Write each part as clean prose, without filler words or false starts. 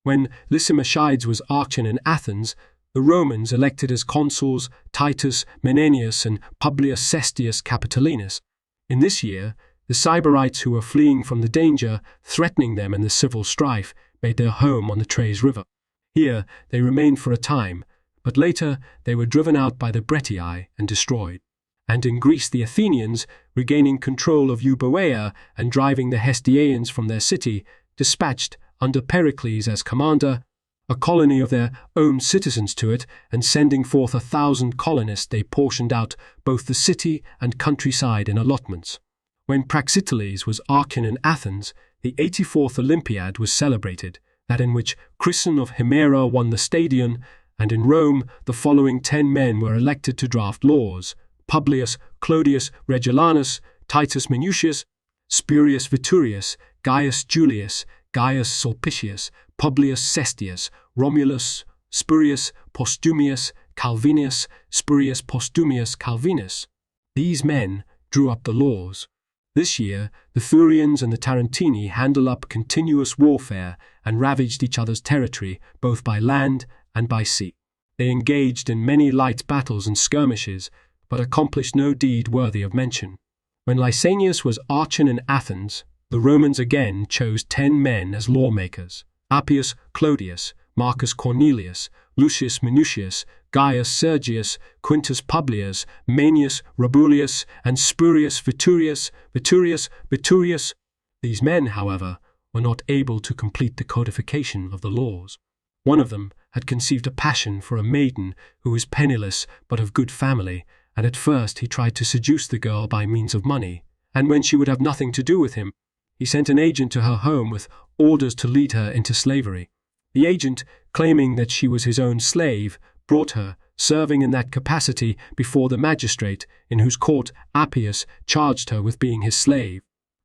When Lysimachus was archon in Athens, the Romans elected as consuls Titus Menenius and Publius Cestius Capitolinus. In this year, the Sybarites who were fleeing from the danger threatening them in the civil strife made their home on the Trace River. Here they remained for a time, but later they were driven out by the Bretii and destroyed. And in Greece the Athenians, regaining control of Euboea and driving the Hestiaeans from their city, dispatched, under Pericles as commander, a colony of their own citizens to it, and sending forth 1,000 colonists they portioned out both the city and countryside in allotments. When Praxiteles was archon in Athens, the 84th Olympiad was celebrated, that in which Chryson of Himera won the stadion, and in Rome the following 10 men were elected to draft laws: Publius Clodius Regulanus, Titus Minucius, Spurius Viturius, Gaius Julius, Gaius Sulpicius, Publius Cestius, Romulus, Spurius Postumius Calvinus, Spurius Postumius Calvinus. These men drew up the laws. This year, the Thurians and the Tarentini handled up continuous warfare and ravaged each other's territory, both by land and by sea. They engaged in many light battles and skirmishes, but accomplished no deed worthy of mention. When Lysanias was archon in Athens, the Romans again chose 10 men as lawmakers: Appius Clodius, Marcus Cornelius, Lucius Minucius, Gaius Sergius, Quintus Publius, Manius Robulius, and Spurius Viturius. These men, however, were not able to complete the codification of the laws. One of them had conceived a passion for a maiden who was penniless but of good family, and at first he tried to seduce the girl by means of money, and when she would have nothing to do with him, he sent an agent to her home with orders to lead her into slavery. The agent, claiming that she was his own slave, brought her, serving in that capacity, before the magistrate, in whose court Appius charged her with being his slave.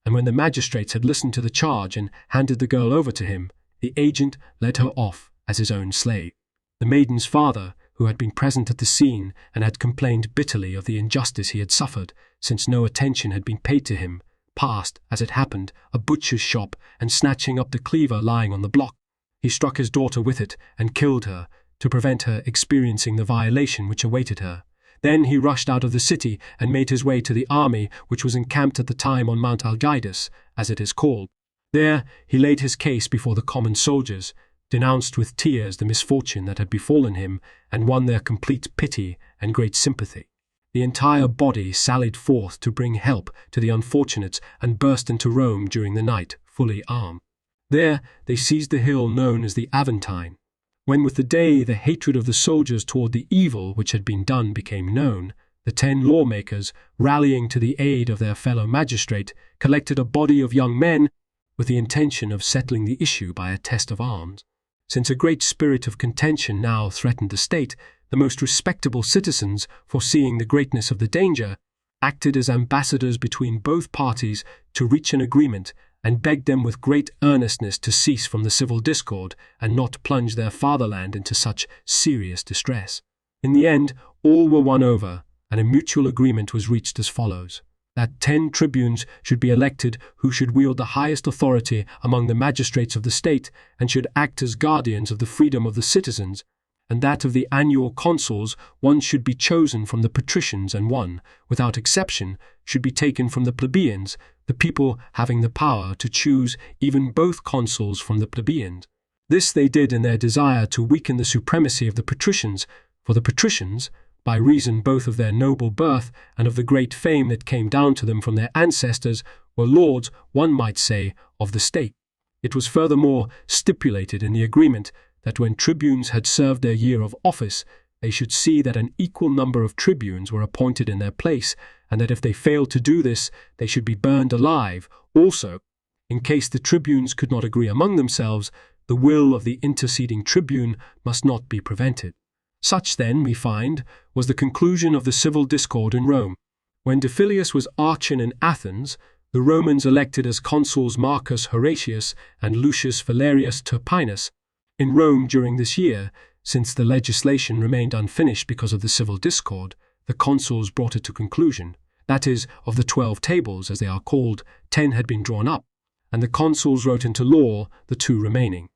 And when the magistrates had listened to the charge and handed the girl over to him, the agent led her off as his own slave. The maiden's father, who had been present at the scene and had complained bitterly of the injustice he had suffered, since no attention had been paid to him, passed, as it happened, a butcher's shop, and snatching up the cleaver lying on the block, he struck his daughter with it and killed her, to prevent her experiencing the violation which awaited her. Then he rushed out of the city and made his way to the army which was encamped at the time on Mount Algidus, as it is called. There he laid his case before the common soldiers, denounced with tears the misfortune that had befallen him, and won their complete pity and great sympathy. The entire body sallied forth to bring help to the unfortunates and burst into Rome during the night, fully armed. There they seized the hill known as the Aventine. When with the day the hatred of the soldiers toward the evil which had been done became known, the 10 lawmakers, rallying to the aid of their fellow magistrate, collected a body of young men with the intention of settling the issue by a test of arms. Since a great spirit of contention now threatened the state, the most respectable citizens, foreseeing the greatness of the danger, acted as ambassadors between both parties to reach an agreement, and begged them with great earnestness to cease from the civil discord and not plunge their fatherland into such serious distress. In the end, all were won over, and a mutual agreement was reached as follows: that 10 tribunes should be elected who should wield the highest authority among the magistrates of the state and should act as guardians of the freedom of the citizens, and that of the annual consuls 1 should be chosen from the patricians and 1, without exception, should be taken from the plebeians, the people having the power to choose even both consuls from the plebeians. This they did in their desire to weaken the supremacy of the patricians, for the patricians, by reason both of their noble birth and of the great fame that came down to them from their ancestors, were lords, one might say, of the state. It was furthermore stipulated in the agreement that when tribunes had served their year of office, they should see that an equal number of tribunes were appointed in their place, and that if they failed to do this, they should be burned alive. Also, in case the tribunes could not agree among themselves, the will of the interceding tribune must not be prevented. Such, then, we find, was the conclusion of the civil discord in Rome. When Diphilius was archon in Athens, the Romans elected as consuls Marcus Horatius and Lucius Valerius Turpinus. In Rome during this year, since the legislation remained unfinished because of the civil discord, the consuls brought it to conclusion. That is, of the 12 tables, as they are called, 10 had been drawn up, and the consuls wrote into law the 2 remaining.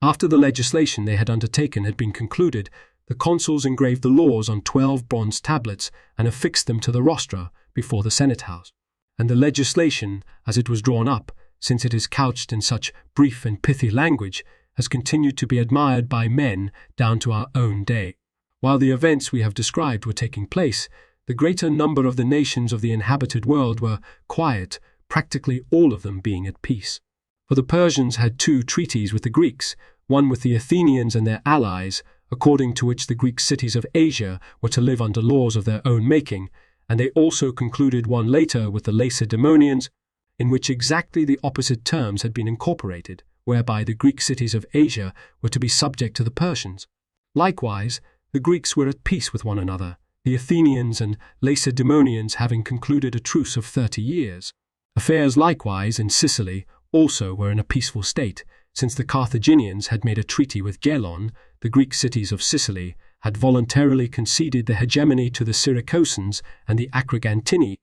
After the legislation they had undertaken had been concluded, the consuls engraved the laws on 12 bronze tablets and affixed them to the rostra before the Senate House. And the legislation, as it was drawn up, since it is couched in such brief and pithy language, has continued to be admired by men down to our own day. While the events we have described were taking place, the greater number of the nations of the inhabited world were quiet, practically all of them being at peace. For the Persians had 2 treaties with the Greeks, one with the Athenians and their allies, according to which the Greek cities of Asia were to live under laws of their own making, and they also concluded one later with the Lacedaemonians, in which exactly the opposite terms had been incorporated, whereby the Greek cities of Asia were to be subject to the Persians. Likewise, the Greeks were at peace with one another, the Athenians and Lacedaemonians having concluded a truce of 30 years. Affairs likewise in Sicily also were in a peaceful state, since the Carthaginians had made a treaty with Gelon. The Greek cities of Sicily had voluntarily conceded the hegemony to the Syracusans, and the Agrigantini,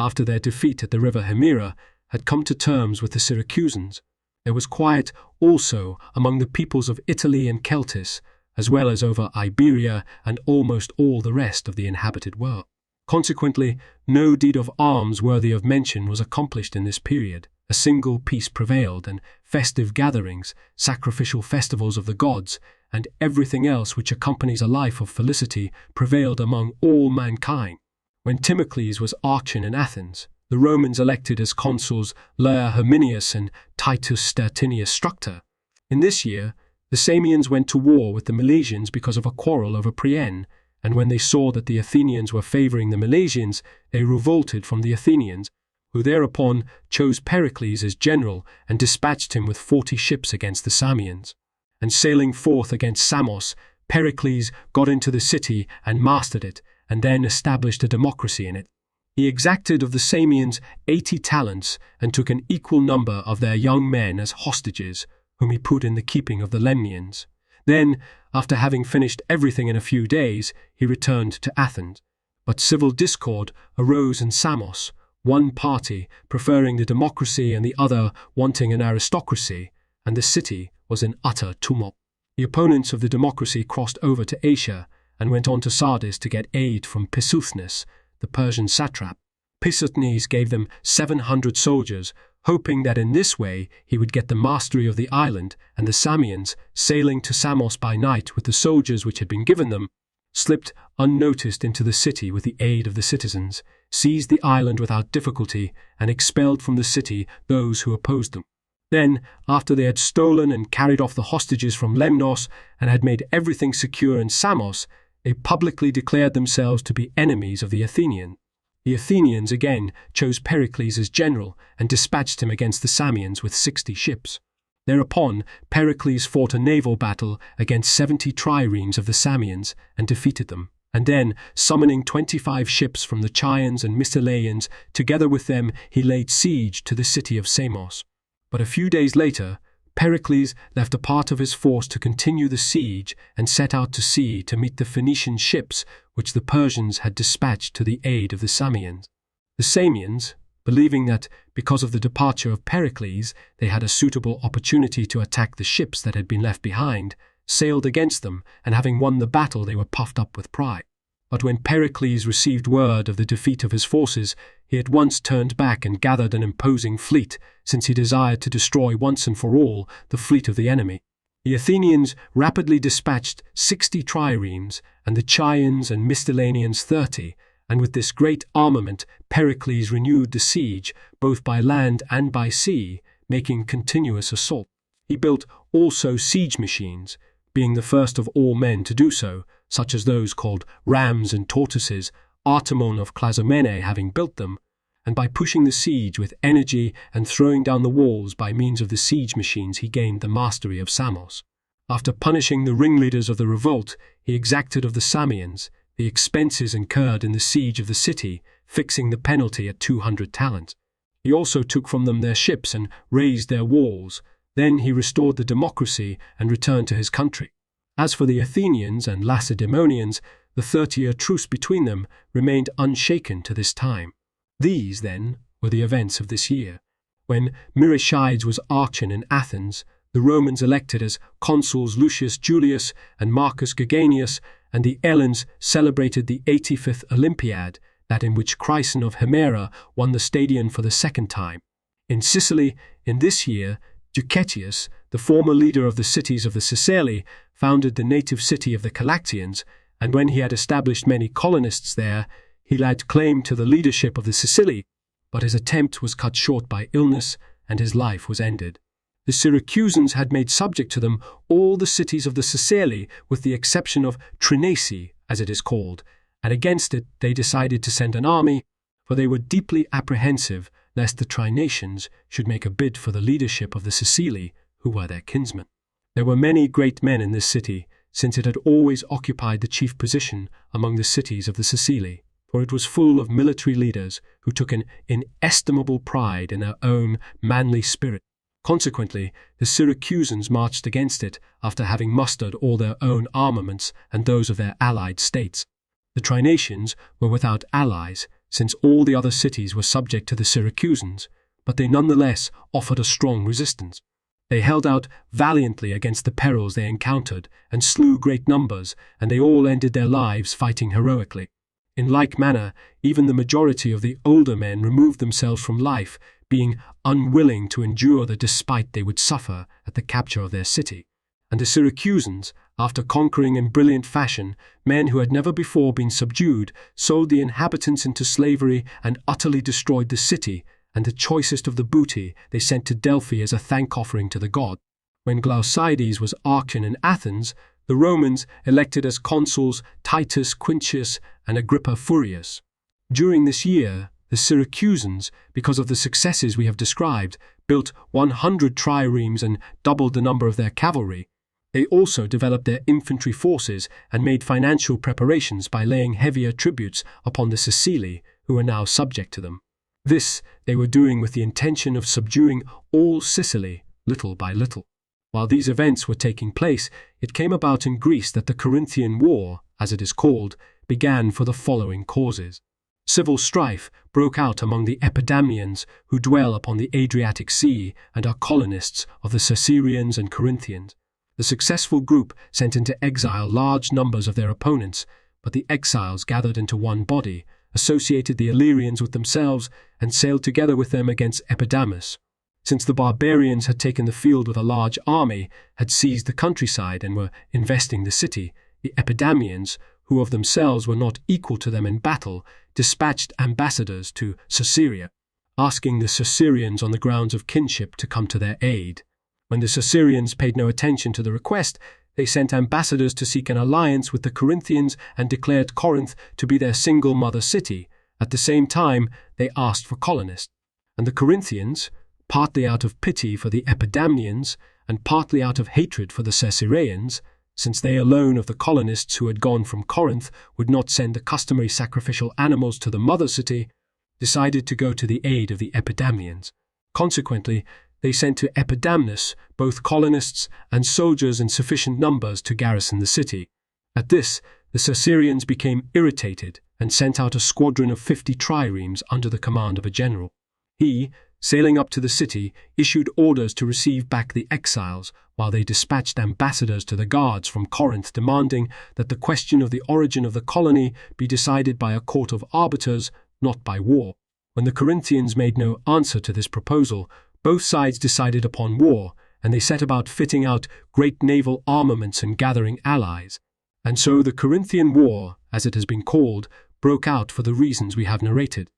after their defeat at the river Himera, had come to terms with the Syracusans. There was quiet also among the peoples of Italy and Celtis, as well as over Iberia and almost all the rest of the inhabited world. Consequently, no deed of arms worthy of mention was accomplished in this period. A single peace prevailed, and festive gatherings, sacrificial festivals of the gods, and everything else which accompanies a life of felicity prevailed among all mankind. When Timocles was archon in Athens, the Romans elected as consuls Laer Herminius and Titus Stertinius Structor. In this year, the Samians went to war with the Milesians because of a quarrel over Priene, and when they saw that the Athenians were favoring the Milesians, they revolted from the Athenians, who thereupon chose Pericles as general and dispatched him with 40 ships against the Samians. And sailing forth against Samos, Pericles got into the city and mastered it, and then established a democracy in it. He exacted of the Samians 80 talents and took an equal number of their young men as hostages, whom he put in the keeping of the Lemnians. Then, after having finished everything in a few days, he returned to Athens. But civil discord arose in Samos, one party preferring the democracy and the other wanting an aristocracy, and the city was in utter tumult. The opponents of the democracy crossed over to Asia and went on to Sardis to get aid from Pissuthnes, the Persian satrap. Pissuthnes gave them 700 soldiers, hoping that in this way he would get the mastery of the island, and the Samians, sailing to Samos by night with the soldiers which had been given them, slipped unnoticed into the city with the aid of the citizens, seized the island without difficulty, and expelled from the city those who opposed them. Then, after they had stolen and carried off the hostages from Lemnos and had made everything secure in Samos, they publicly declared themselves to be enemies of the Athenians. The Athenians again chose Pericles as general and dispatched him against the Samians with 60 ships. Thereupon, Pericles fought a naval battle against 70 triremes of the Samians and defeated them, and then, summoning 25 ships from the Chians and Mysileians, together with them he laid siege to the city of Samos. But a few days later, Pericles left a part of his force to continue the siege and set out to sea to meet the Phoenician ships which the Persians had dispatched to the aid of the Samians. The Samians, believing that, because of the departure of Pericles, they had a suitable opportunity to attack the ships that had been left behind, sailed against them, and having won the battle they were puffed up with pride. But when Pericles received word of the defeat of his forces, he at once turned back and gathered an imposing fleet, since he desired to destroy once and for all the fleet of the enemy. The Athenians rapidly dispatched 60 triremes, and the Chians and Mysileians 30, and with this great armament Pericles renewed the siege, both by land and by sea, making continuous assault. He built also siege machines, being the first of all men to do so, such as those called rams and tortoises, Artemon of Clazomene having built them, and by pushing the siege with energy and throwing down the walls by means of the siege machines he gained the mastery of Samos. After punishing the ringleaders of the revolt, he exacted of the Samians the expenses incurred in the siege of the city, fixing the penalty at 200 talents. He also took from them their ships and razed their walls. Then he restored the democracy and returned to his country. As for the Athenians and Lacedaemonians, the 30-year truce between them remained unshaken to this time. These, then, were the events of this year. When Mirichides was archon in Athens, The Romans elected as consuls Lucius Julius and Marcus Geganius, and the Hellenes celebrated the 85th Olympiad, that in which Chryson of Himera won the stadion for the second time. In Sicily, in this year, Ducetius, the former leader of the cities of the Sicily, founded the native city of the Calactians, and when he had established many colonists there, he laid claim to the leadership of the Sicily, but his attempt was cut short by illness, and his life was ended. The Syracusans had made subject to them all the cities of the Sicily, with the exception of Trinace, as it is called, and against it they decided to send an army, for they were deeply apprehensive lest the Trinatians should make a bid for the leadership of the Sicily, who were their kinsmen. There were many great men in this city, since it had always occupied the chief position among the cities of the Sicily, for it was full of military leaders who took an inestimable pride in their own manly spirit. Consequently, the Syracusans marched against it after having mustered all their own armaments and those of their allied states. The Trinatians were without allies, since all the other cities were subject to the Syracusans, but they nonetheless offered a strong resistance. They held out valiantly against the perils they encountered and slew great numbers, and they all ended their lives fighting heroically. In like manner, even the majority of the older men removed themselves from life, being unwilling to endure the despite they would suffer at the capture of their city. And the Syracusans, after conquering in brilliant fashion men who had never before been subdued, sold the inhabitants into slavery and utterly destroyed the city, and the choicest of the booty they sent to Delphi as a thank-offering to the god. When Glaucides was archon in Athens, the Romans elected as consuls Titus Quintius and Agrippa Furius. During this year, the Syracusans, because of the successes we have described, built 100 triremes and doubled the number of their cavalry. They also developed their infantry forces and made financial preparations by laying heavier tributes upon the Sicily, who were now subject to them. This they were doing with the intention of subduing all Sicily, little by little. While these events were taking place, it came about in Greece that the Corinthian War, as it is called, began for the following causes. Civil strife broke out among the Epidamnians, who dwell upon the Adriatic Sea and are colonists of the Caesarians and Corinthians. The successful group sent into exile large numbers of their opponents, but the exiles gathered into one body, associated the Illyrians with themselves, and sailed together with them against Epidamus. Since the barbarians had taken the field with a large army, had seized the countryside, and were investing the city, the Epidamnians, who of themselves were not equal to them in battle, dispatched ambassadors to Caesarea, asking the Caesarians on the grounds of kinship to come to their aid. When the Caesarians paid no attention to the request, they sent ambassadors to seek an alliance with the Corinthians and declared Corinth to be their single mother city. At the same time, they asked for colonists. And the Corinthians, partly out of pity for the Epidamnians and partly out of hatred for the Caesareans, since they alone of the colonists who had gone from Corinth would not send the customary sacrificial animals to the mother city, decided to go to the aid of the Epidamnians. Consequently, they sent to Epidamnus both colonists and soldiers in sufficient numbers to garrison the city. At this, the Caesarians became irritated and sent out a squadron of 50 triremes under the command of a general. He, sailing up to the city, issued orders to receive back the exiles, while they dispatched ambassadors to the guards from Corinth demanding that the question of the origin of the colony be decided by a court of arbiters, not by war. When the Corinthians made no answer to this proposal, both sides decided upon war, and they set about fitting out great naval armaments and gathering allies. And so the Corinthian War, as it has been called, broke out for the reasons we have narrated.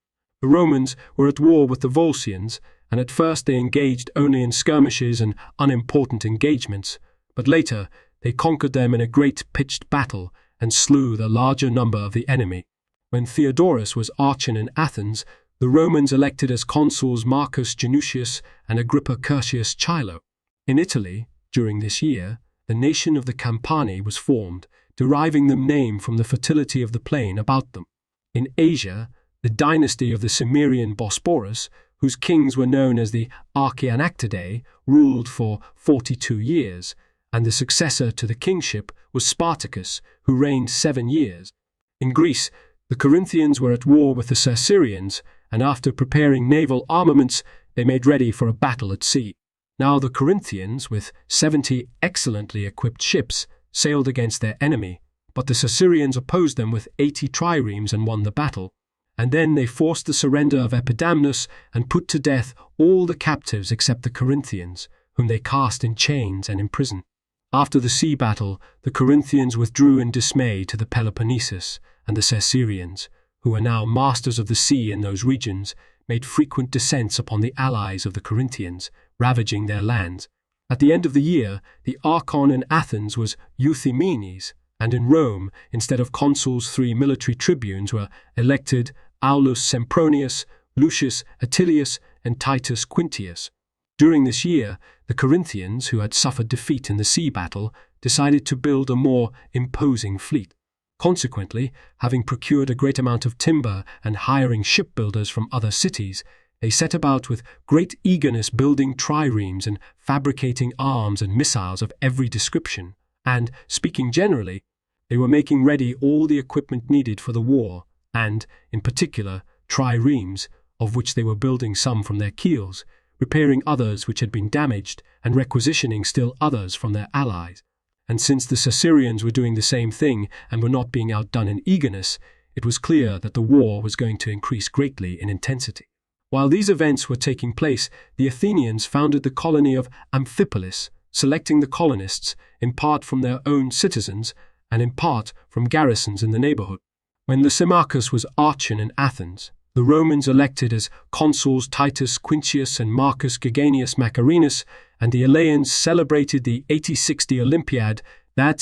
The Romans were at war with the Volscians, and at first they engaged only in skirmishes and unimportant engagements, but later they conquered them in a great pitched battle and slew the larger number of the enemy. When Diodorus was archon in Athens, the Romans elected as consuls Marcus Genucius and Agrippa Curtius Chilo. In Italy, during this year, the nation of the Campani was formed, deriving the name from the fertility of the plain about them. In Asia, the dynasty of the Cimmerian Bosporus, whose kings were known as the Archaeanactidae, ruled for 42 years, and the successor to the kingship was Spartacus, who reigned 7 years. In Greece, the Corinthians were at war with the Caesarians, and after preparing naval armaments, they made ready for a battle at sea. Now the Corinthians, with 70 excellently equipped ships, sailed against their enemy, but the Circassians opposed them with 80 triremes and won the battle. And then they forced the surrender of Epidamnus and put to death all the captives except the Corinthians, whom they cast in chains and imprisoned. After the sea battle, the Corinthians withdrew in dismay to the Peloponnesus, and the Circassians, who were now masters of the sea in those regions, made frequent descents upon the allies of the Corinthians, ravaging their lands. At the end of the year, the archon in Athens was Euthymenes, and in Rome, instead of consuls, 3 military tribunes were elected: Aulus Sempronius, Lucius Attilius, and Titus Quintius. During this year, the Corinthians, who had suffered defeat in the sea battle, decided to build a more imposing fleet. Consequently, having procured a great amount of timber and hiring shipbuilders from other cities, they set about with great eagerness building triremes and fabricating arms and missiles of every description, and, speaking generally, they were making ready all the equipment needed for the war, and, in particular, triremes, of which they were building some from their keels, repairing others which had been damaged, and requisitioning still others from their allies. And since the Circassians were doing the same thing and were not being outdone in eagerness, it was clear that the war was going to increase greatly in intensity. While these events were taking place, the Athenians founded the colony of Amphipolis, selecting the colonists in part from their own citizens and in part from garrisons in the neighborhood. When Lysimachus was archon in Athens, the Romans elected as consuls Titus Quintius and Marcus Geganius Macarinus, and the Eleans celebrated the XXXII Olympiad, that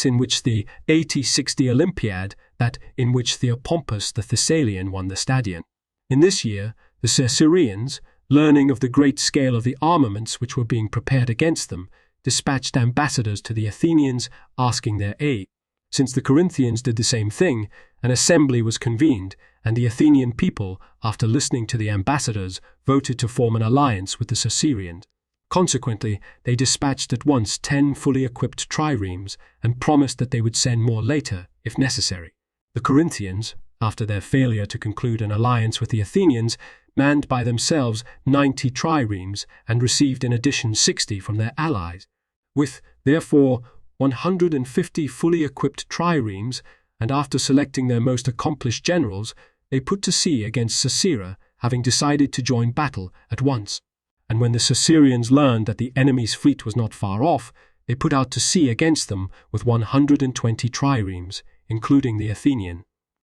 in which Theopompus the Thessalian won the Stadion. In this year, the Circassians, learning of the great scale of the armaments which were being prepared against them, dispatched ambassadors to the Athenians asking their aid. Since the Corinthians did the same thing, an assembly was convened, and the Athenian people, after listening to the ambassadors, voted to form an alliance with the Circassians. Consequently, they dispatched at once 10 fully equipped triremes and promised that they would send more later, if necessary. The Corinthians, after their failure to conclude an alliance with the Athenians, manned by themselves 90 triremes and received in addition 60 from their allies. With, therefore, 150 fully equipped triremes, and after selecting their most accomplished generals, they put to sea against Sisera, having decided to join battle at once. And when the Circassians learned that the enemy's fleet was not far off, they put out to sea against them with 120 triremes, including the Athenian.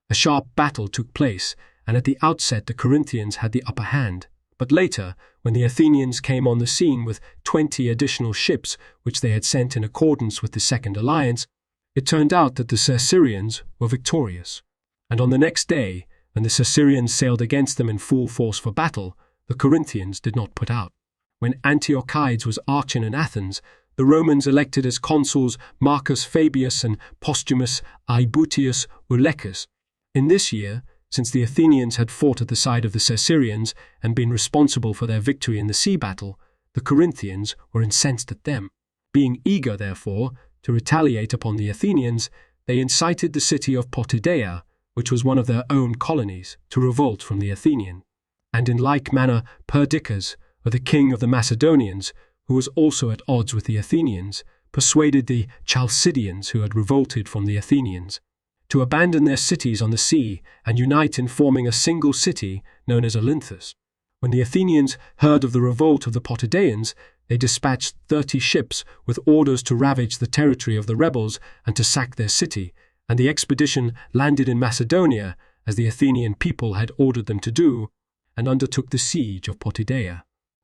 A sharp battle took place, and at the outset the Corinthians had the upper hand. But later, when the Athenians came on the scene with 20 additional ships which they had sent in accordance with the Second Alliance, it turned out that the Circassians were victorious. And on the next day, when the Circassians sailed against them in full force for battle, the Corinthians did not put out. When Antiochides was archon in Athens, the Romans elected as consuls Marcus Fabius and Postumus Aebutius Ulecus. In this year, since the Athenians had fought at the side of the Circassians and been responsible for their victory in the sea battle, the Corinthians were incensed at them. Being eager, therefore, to retaliate upon the Athenians, they incited the city of Potidaea, which was one of their own colonies, to revolt from the Athenians. And in like manner Perdiccas, or the king of the Macedonians, who was also at odds with the Athenians, persuaded the Chalcidians who had revolted from the Athenians to abandon their cities on the sea and unite in forming a single city known as Olynthus. When the Athenians heard of the revolt of the Potidaeans, they dispatched 30 ships with orders to ravage the territory of the rebels and to sack their city, and the expedition landed in Macedonia, as the Athenian people had ordered them to do, and undertook the siege of Potidaea.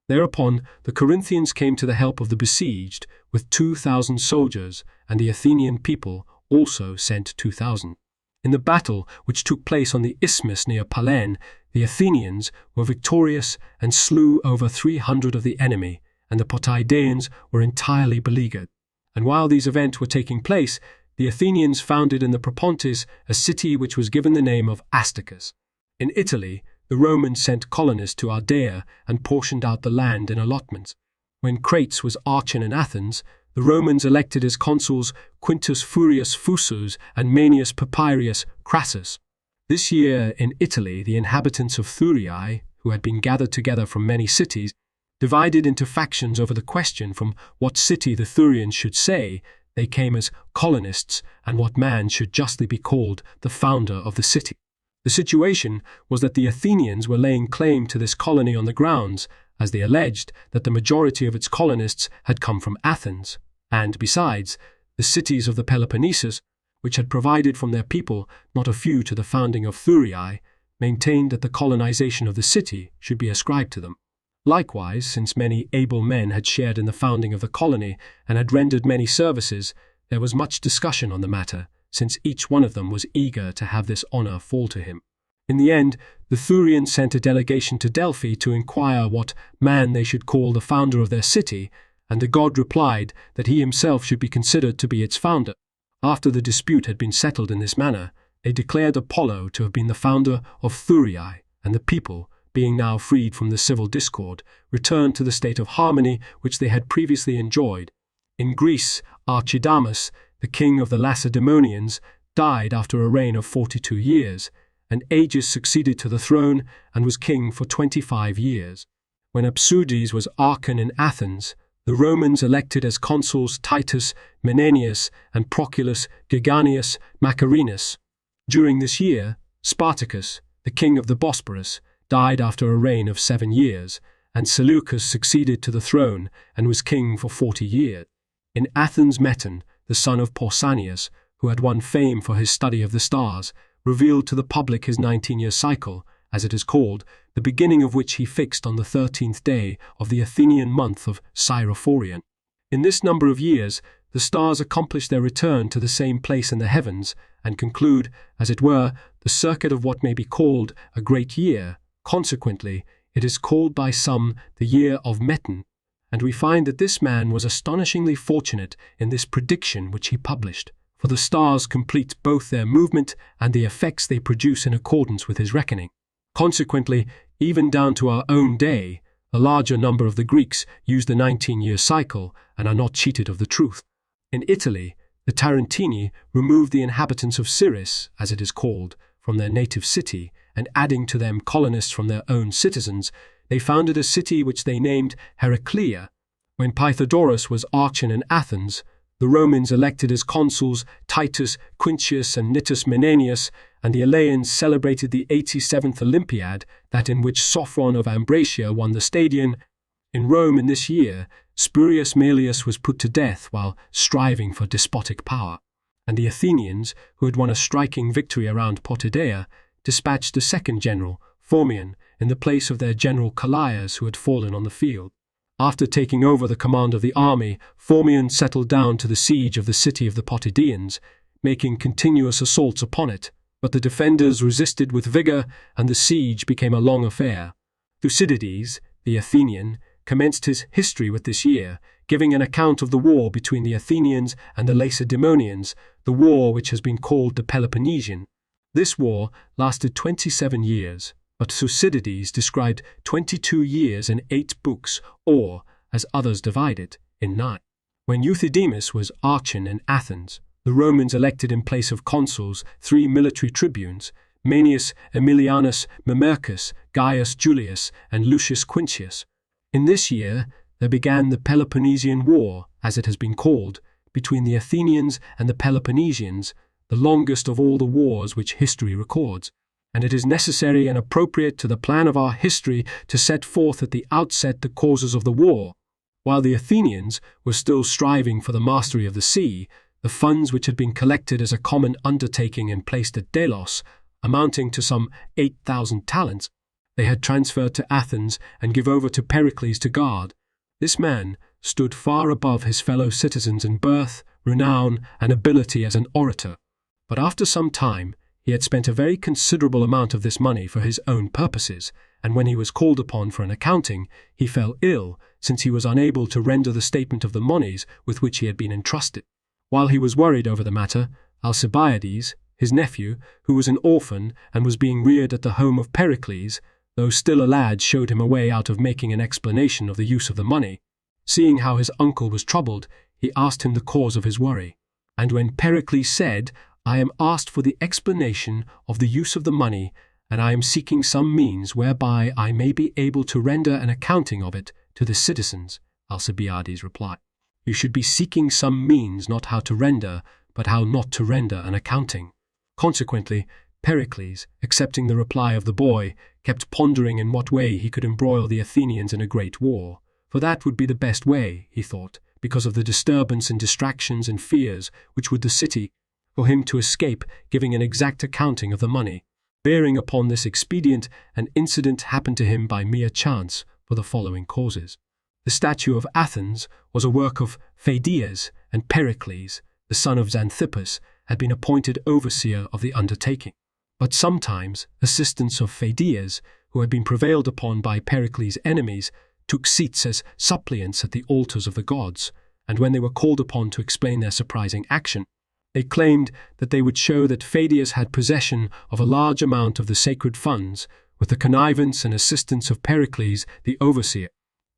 Thereupon the Corinthians came to the help of the besieged with 2,000 soldiers, and the Athenian people also sent 2,000. In the battle which took place on the isthmus near Pallene, the Athenians were victorious and slew over 300 of the enemy, and the Potidaeans were entirely beleaguered. And while these events were taking place, the Athenians founded in the Propontis a city which was given the name of Astacus. In Italy, the Romans sent colonists to Ardea and portioned out the land in allotments. When Crates was archon in Athens, the Romans elected as consuls Quintus Furius Fusus and Manius Papirius Crassus. This year in Italy, the inhabitants of Thurii, who had been gathered together from many cities, Divided into factions over the question from what city the Thurians should say they came as colonists and what man should justly be called the founder of the city. The situation was that the Athenians were laying claim to this colony on the grounds, as they alleged, that the majority of its colonists had come from Athens, and, besides, the cities of the Peloponnesus, which had provided from their people not a few to the founding of Thurii, maintained that the colonization of the city should be ascribed to them. Likewise, since many able men had shared in the founding of the colony and had rendered many services, there was much discussion on the matter, since each one of them was eager to have this honor fall to him. In the end, the Thurians sent a delegation to Delphi to inquire what man they should call the founder of their city, and the god replied that he himself should be considered to be its founder. After the dispute had been settled in this manner, they declared Apollo to have been the founder of Thurii, and the people, being now freed from the civil discord, returned to the state of harmony which they had previously enjoyed. In Greece, Archidamus, the king of the Lacedaemonians, died after a reign of 42 years, and Agis succeeded to the throne and was king for 25 years. When Absudes was archon in Athens, the Romans elected as consuls Titus Menenius and Proculus Geganius Macarinus. During this year, Spartacus, the king of the Bosporus, died after a reign of 7 years, and Seleucus succeeded to the throne and was king for 40 years. In Athens, Meton, the son of Pausanias, who had won fame for his study of the stars, revealed to the public his 19-year cycle, as it is called, the beginning of which he fixed on the 13th day of the Athenian month of Syrophorion. In this number of years, the stars accomplish their return to the same place in the heavens, and conclude, as it were, the circuit of what may be called a great year. Consequently, it is called by some the year of Meton, and we find that this man was astonishingly fortunate in this prediction which he published, for the stars complete both their movement and the effects they produce in accordance with his reckoning. Consequently, even down to our own day, a larger number of the Greeks use the 19-year cycle and are not cheated of the truth. In Italy, the Tarentini removed the inhabitants of Cyrrhus, as it is called, from their native city, and adding to them colonists from their own citizens, they founded a city which they named Heraclea. When Pythodorus was archon in Athens, the Romans elected as consuls Titus Quincius and Nitus Menenius, and the Eleans celebrated the 87th Olympiad, that in which Sophron of Ambracia won the stadion. In Rome in this year, Spurius Maelius was put to death while striving for despotic power, and the Athenians, who had won a striking victory around Potidaea, dispatched a second general, Phormion, in the place of their general Callias, who had fallen on the field. After taking over the command of the army, Phormion settled down to the siege of the city of the Potidaeans, making continuous assaults upon it, but the defenders resisted with vigor, and the siege became a long affair. Thucydides, the Athenian, commenced his history with this year, giving an account of the war between the Athenians and the Lacedaemonians, the war which has been called the Peloponnesian. This war lasted 27 years, but Thucydides described 22 years in 8 books, or, as others divide it, in 9. When Euthydemus was archon in Athens, the Romans elected in place of consuls 3 military tribunes, Manius Aemilianus Mamercus, Gaius Julius, and Lucius Quincius. In this year, there began the Peloponnesian War, as it has been called, between the Athenians and the Peloponnesians, the longest of all the wars which history records, and it is necessary and appropriate to the plan of our history to set forth at the outset the causes of the war. While the Athenians were still striving for the mastery of the sea, the funds which had been collected as a common undertaking and placed at Delos, amounting to some 8,000 talents, they had transferred to Athens and give over to Pericles to guard. This man stood far above his fellow citizens in birth, renown, and ability as an orator. But after some time, he had spent a very considerable amount of this money for his own purposes, and when he was called upon for an accounting, he fell ill, since he was unable to render the statement of the monies with which he had been entrusted. While he was worried over the matter, Alcibiades, his nephew, who was an orphan and was being reared at the home of Pericles, though still a lad, showed him a way out of making an explanation of the use of the money. Seeing how his uncle was troubled, he asked him the cause of his worry. And when Pericles said, "I am asked for the explanation of the use of the money, and I am seeking some means whereby I may be able to render an accounting of it to to the citizens, Alcibiades replied. You should be seeking some means not how to render, but how not to render an accounting. Consequently, Pericles, accepting the reply of the boy, kept pondering in what way he could embroil the Athenians in a great war, for that would be the best way, he thought, because of the disturbance and distractions and fears which would the city, for him to escape giving an exact accounting of the money. Bearing upon this expedient, an incident happened to him by mere chance for the following causes. The statue of Athens was a work of Pheidias, and Pericles, the son of Xanthippus, had been appointed overseer of the undertaking. But sometimes assistants of Pheidias, who had been prevailed upon by Pericles' enemies, took seats as suppliants at the altars of the gods, and when they were called upon to explain their surprising action, they claimed that they would show that Pheidias had possession of a large amount of the sacred funds, with the connivance and assistance of Pericles, the overseer.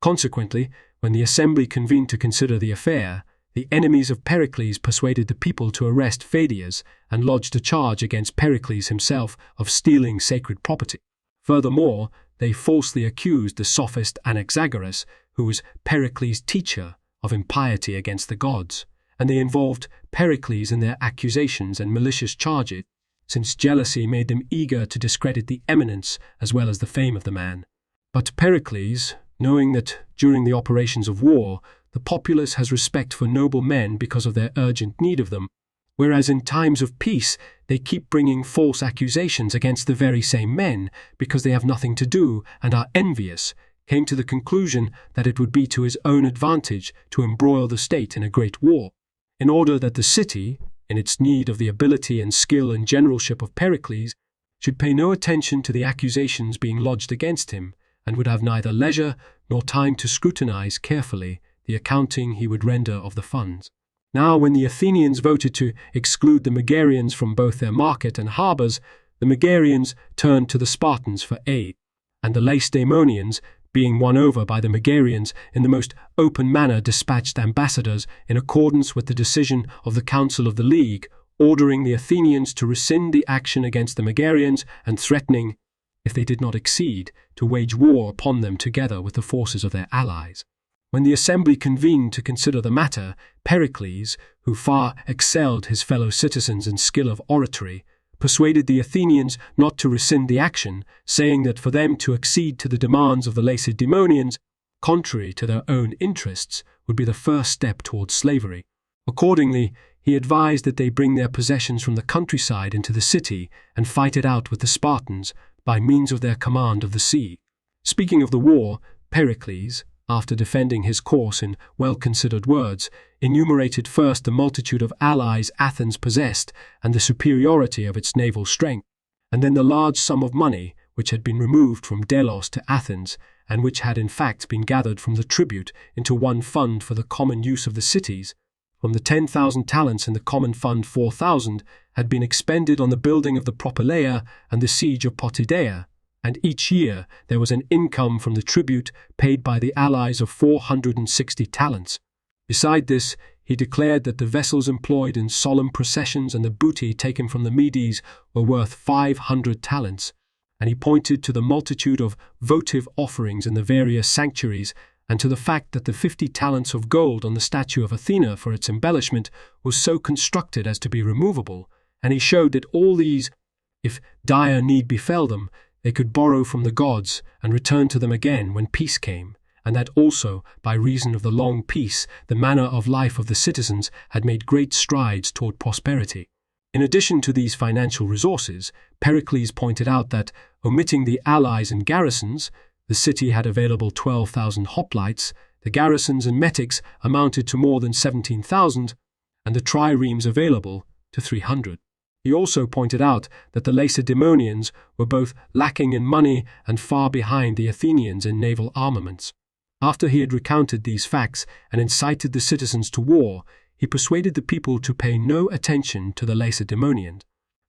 Consequently, when the assembly convened to consider the affair, the enemies of Pericles persuaded the people to arrest Pheidias and lodged a charge against Pericles himself of stealing sacred property. Furthermore, they falsely accused the sophist Anaxagoras, who was Pericles' teacher, of impiety against the gods, and they involved Pericles in their accusations and malicious charges, since jealousy made them eager to discredit the eminence as well as the fame of the man. But Pericles, knowing that during the operations of war, the populace has respect for noble men because of their urgent need of them, whereas in times of peace they keep bringing false accusations against the very same men because they have nothing to do and are envious, came to the conclusion that it would be to his own advantage to embroil the state in a great war, in order that the city, in its need of the ability and skill and generalship of Pericles, should pay no attention to the accusations being lodged against him, and would have neither leisure nor time to scrutinize carefully the accounting he would render of the funds. Now, when the Athenians voted to exclude the Megarians from both their market and harbours, the Megarians turned to the Spartans for aid, and the Lacedaemonians, being won over by the Megarians, in the most open manner dispatched ambassadors in accordance with the decision of the Council of the League, ordering the Athenians to rescind the action against the Megarians and threatening, if they did not accede, to wage war upon them together with the forces of their allies. When the assembly convened to consider the matter, Pericles, who far excelled his fellow citizens in skill of oratory, persuaded the Athenians not to rescind the action, saying that for them to accede to the demands of the Lacedaemonians, contrary to their own interests, would be the first step towards slavery. Accordingly, he advised that they bring their possessions from the countryside into the city and fight it out with the Spartans by means of their command of the sea. Speaking of the war, Pericles, after defending his course in well-considered words, enumerated first the multitude of allies Athens possessed and the superiority of its naval strength, and then the large sum of money which had been removed from Delos to Athens, and which had in fact been gathered from the tribute into one fund for the common use of the cities. From the 10,000 talents in the common fund 4,000 had been expended on the building of the Propylaea and the siege of Potidæa, and each year there was an income from the tribute paid by the allies of 460 talents. Beside this, he declared that the vessels employed in solemn processions and the booty taken from the Medes were worth 500 talents, and he pointed to the multitude of votive offerings in the various sanctuaries and to the fact that the 50 talents of gold on the statue of Athena for its embellishment was so constructed as to be removable, and he showed that all these, if dire need befell them, they could borrow from the gods and return to them again when peace came, and that also, by reason of the long peace, the manner of life of the citizens had made great strides toward prosperity. In addition to these financial resources, Pericles pointed out that, omitting the allies and garrisons, the city had available 12,000 hoplites, the garrisons and metics amounted to more than 17,000, and the triremes available to 300. He also pointed out that the Lacedaemonians were both lacking in money and far behind the Athenians in naval armaments. After he had recounted these facts and incited the citizens to war, he persuaded the people to pay no attention to the Lacedaemonians.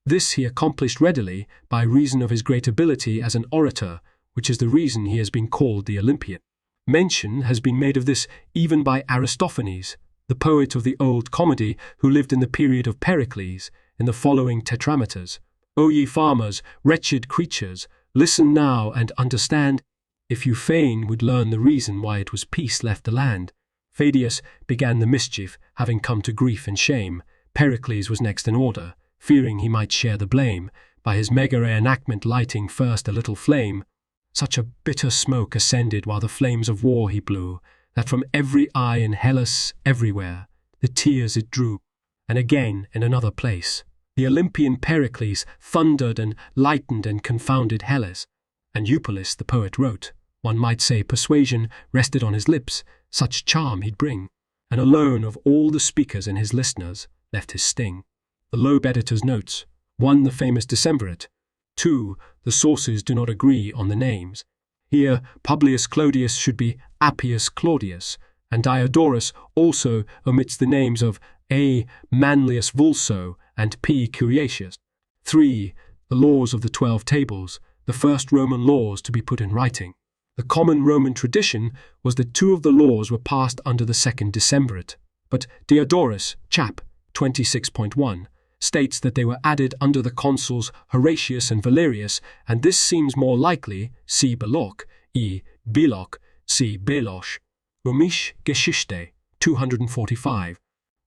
This he accomplished readily by reason of his great ability as an orator, which is the reason he has been called the Olympian. Mention has been made of this even by Aristophanes, the poet of the Old Comedy, who lived in the period of Pericles, in the following tetrameters: O ye farmers, wretched creatures, listen now and understand. If you fain would learn the reason why it was peace left the land, Pheidias began the mischief, having come to grief and shame. Pericles was next in order, fearing he might share the blame, by his megare enactment lighting first a little flame. Such a bitter smoke ascended while the flames of war he blew, that from every eye in Hellas everywhere the tears it drew. And again in another place, the Olympian Pericles thundered and lightened and confounded Hellas. And Eupolis the poet wrote, one might say persuasion rested on his lips, such charm he'd bring, and alone of all the speakers and his listeners left his sting. The Loeb editor's notes: 1. The famous Decemvirate. 2. The sources do not agree on the names. Here Publius Clodius should be Appius Claudius, and Diodorus also omits the names of A. Manlius Vulso and P. Curiatius. 3. The laws of the 12 tables, the first Roman laws to be put in writing. The common Roman tradition was that 2 of the laws were passed under the second Decemvirate, but Diodorus, chap. 26.1, states that they were added under the consuls Horatius and Valerius, and this seems more likely, see Belloc, e. Belloc, see Belosch, Römische Geschichte, 245.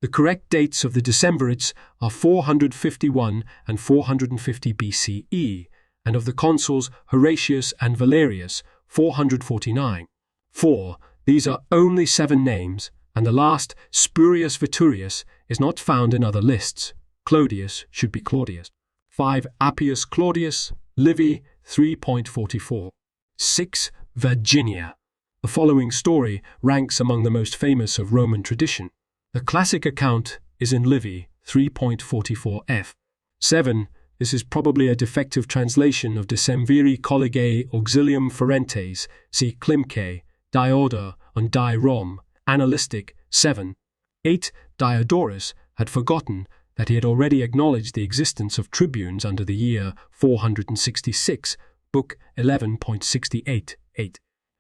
The correct dates of the Decemvirates are 451 and 450 BCE, and of the consuls Horatius and Valerius, 449. 4. These are only 7 names, and the last, Spurius Viturius, is not found in other lists. Clodius should be Claudius. 5. Appius Claudius, Livy, 3.44. 6. Virginia. The following story ranks among the most famous of Roman tradition. The classic account is in Livy, 3.44f. 7. This is probably a defective translation of Decemviri Collegae Auxilium Ferentes, see Klimke, Diodor, and Die Rom, Analytic, 7. 8. Diodorus had forgotten that he had already acknowledged the existence of tribunes under the year 466, book 11.68, 8.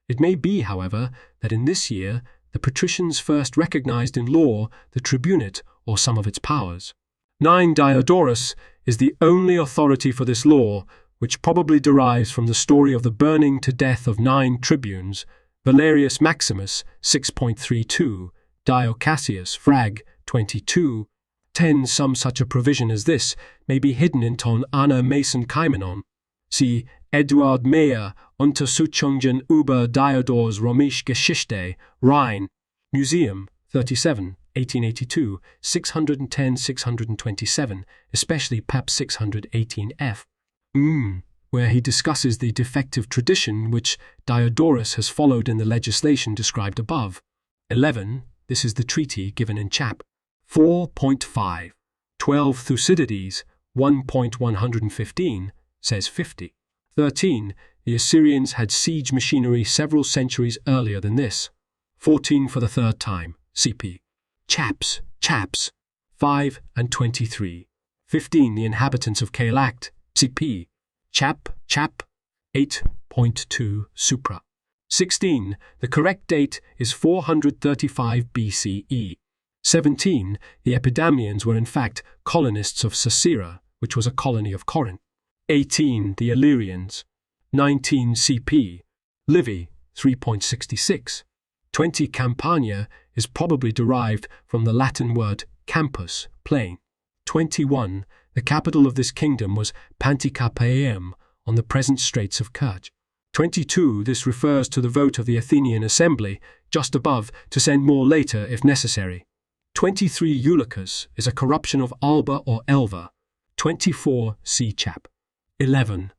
It may be, however, that in this year the patricians first recognized in law the tribunate or some of its powers. 9. Diodorus is the only authority for this law, which probably derives from the story of the burning to death of 9 tribunes, Valerius Maximus, 6.32, Dio Cassius, Frag, 22. 10. Some such a provision as this may be hidden in ton Anna Mason Kaimenon. See Eduard Meyer, Untersuchungen über Diodors Römische Geschichte, Rhein, Museum, 37, 1882, 610-627, especially Pap 618f, where he discusses the defective tradition which Diodorus has followed in the legislation described above. 11. This is the treaty given in chap. 4.5. 12. Thucydides, 1.115, says 50. 13. The Assyrians had siege machinery several centuries earlier than this. 14. For the third time, CP. Chaps, 5 and 23. 15. The inhabitants of Caelact, CP. Chap, 8.2 supra. 16. The correct date is 435 BCE. 17. The Epidamnians were in fact colonists of Sisera, which was a colony of Corinth. 18. The Illyrians. 19. CP. Livy, 3.66. 20. Campania is probably derived from the Latin word campus, plain. 21. The capital of this kingdom was Panticapaeum, on the present Straits of Kerch. 22. This refers to the vote of the Athenian assembly, just above, to send more later if necessary. 23. Eulochus is a corruption of Alba or Elva. 24. C. Chap. 11.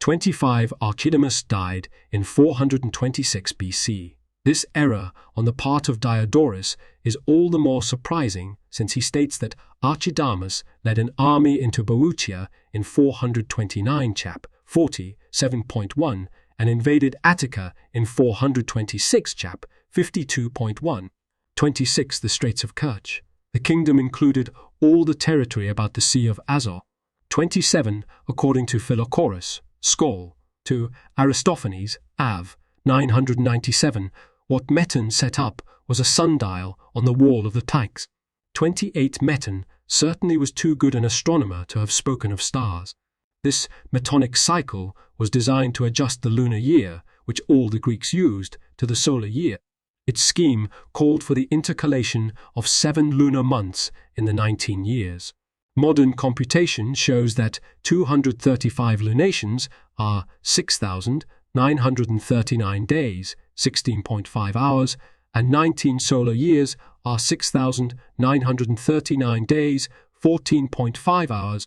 25. Archidamus died in 426 BC. This error on the part of Diodorus is all the more surprising since he states that Archidamus led an army into Boeotia in 429 chap. 40, 7.1 and invaded Attica in 426 chap. 52.1. 26. The Straits of Kerch. The kingdom included all the territory about the Sea of Azov. 27. According to Philochorus, Skol, to Aristophanes, Av, 997, what Meton set up was a sundial on the wall of the Tyches. 28. Meton certainly was too good an astronomer to have spoken of stars. This metonic cycle was designed to adjust the lunar year, which all the Greeks used, to the solar year. Its scheme called for the intercalation of 7 lunar months in the 19 years. Modern computation shows that 235 lunations are 6,939 days, 16.5 hours, and 19 solar years are 6,939 days, 14.5 hours.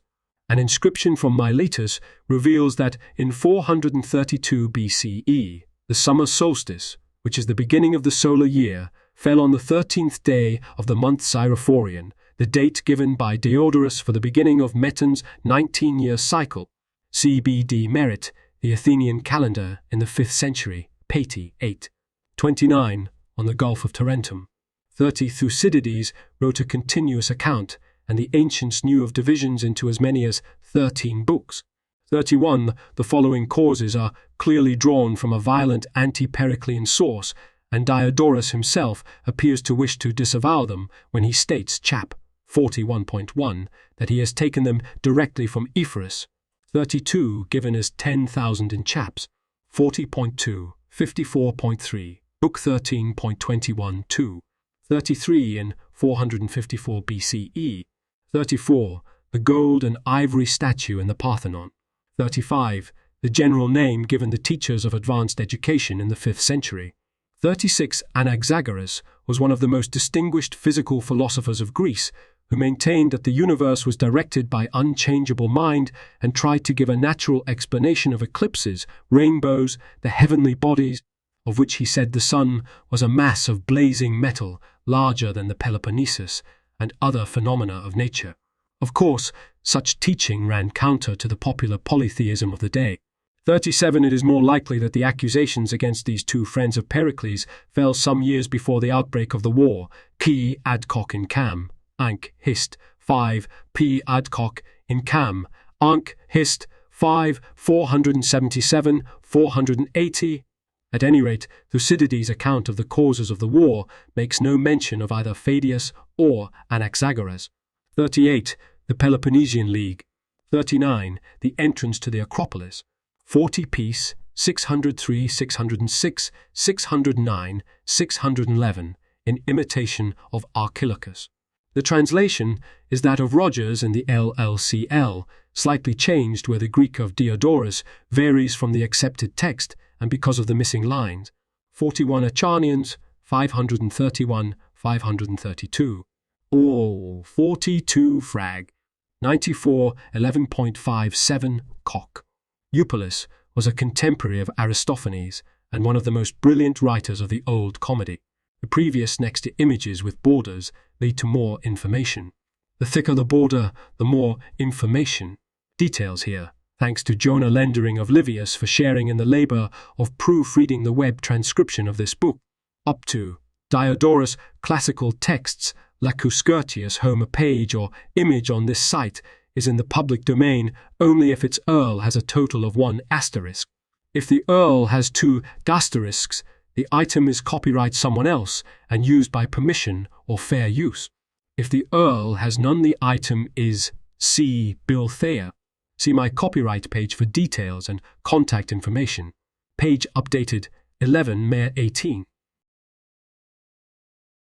An inscription from Miletus reveals that in 432 BCE, the summer solstice, which is the beginning of the solar year, fell on the 13th day of the month Syrophorian, the date given by Diodorus for the beginning of Meton's 19-year cycle. CBD Merit, the Athenian calendar in the 5th century, Pati 8. 29, on the Gulf of Tarentum. 30 Thucydides wrote a continuous account, and the ancients knew of divisions into as many as 13 books. 31. The following causes are clearly drawn from a violent anti-Periclean source, and Diodorus himself appears to wish to disavow them when he states, chap. 41.1, that he has taken them directly from Ephorus. 32 given as 10,000 in chaps. 40.2, 54.3, Book 13.21-2. 33 in 454 BCE. 34. The gold and ivory statue in the Parthenon. 35. The general name given the teachers of advanced education in the 5th century. 36. Anaxagoras was one of the most distinguished physical philosophers of Greece, who maintained that the universe was directed by unchangeable mind and tried to give a natural explanation of eclipses, rainbows, the heavenly bodies, of which he said the sun was a mass of blazing metal larger than the Peloponnesus, and other phenomena of nature. Of course, such teaching ran counter to the popular polytheism of the day. 37. It is more likely that the accusations against these two friends of Pericles fell some years before the outbreak of the war, qui adcoc in cam, Anc hist, 5, P adcoc in cam, Anc hist, 5, 477, 480. At any rate, Thucydides' account of the causes of the war makes no mention of either Pheidias or Anaxagoras. 38. The Peloponnesian League. 39. The entrance to the Acropolis. 40 Peace, 603, 606, 609, 611, in imitation of Archilochus. The translation is that of Rogers in the LLCL, slightly changed where the Greek of Diodorus varies from the accepted text and because of the missing lines. 41 Acharnians, 531, 532. 42 Frag. 94, 11.57 Cock. Eupolis was a contemporary of Aristophanes and one of the most brilliant writers of the Old Comedy. The previous next to images with borders lead to more information. The thicker the border, the more information. Details here, thanks to Jonah Lendering of Livius for sharing in the labor of proofreading the web transcription of this book. Up to Diodorus Classical Texts, Lacuscurtius Homer page or image on this site is in the public domain only if its URL has a total of 1 asterisk. If the URL has 2 asterisks, the item is copyright someone else and used by permission or fair use. If the URL has none, the item is C. Bill Thayer. See my copyright page for details and contact information. Page updated 11 May 18.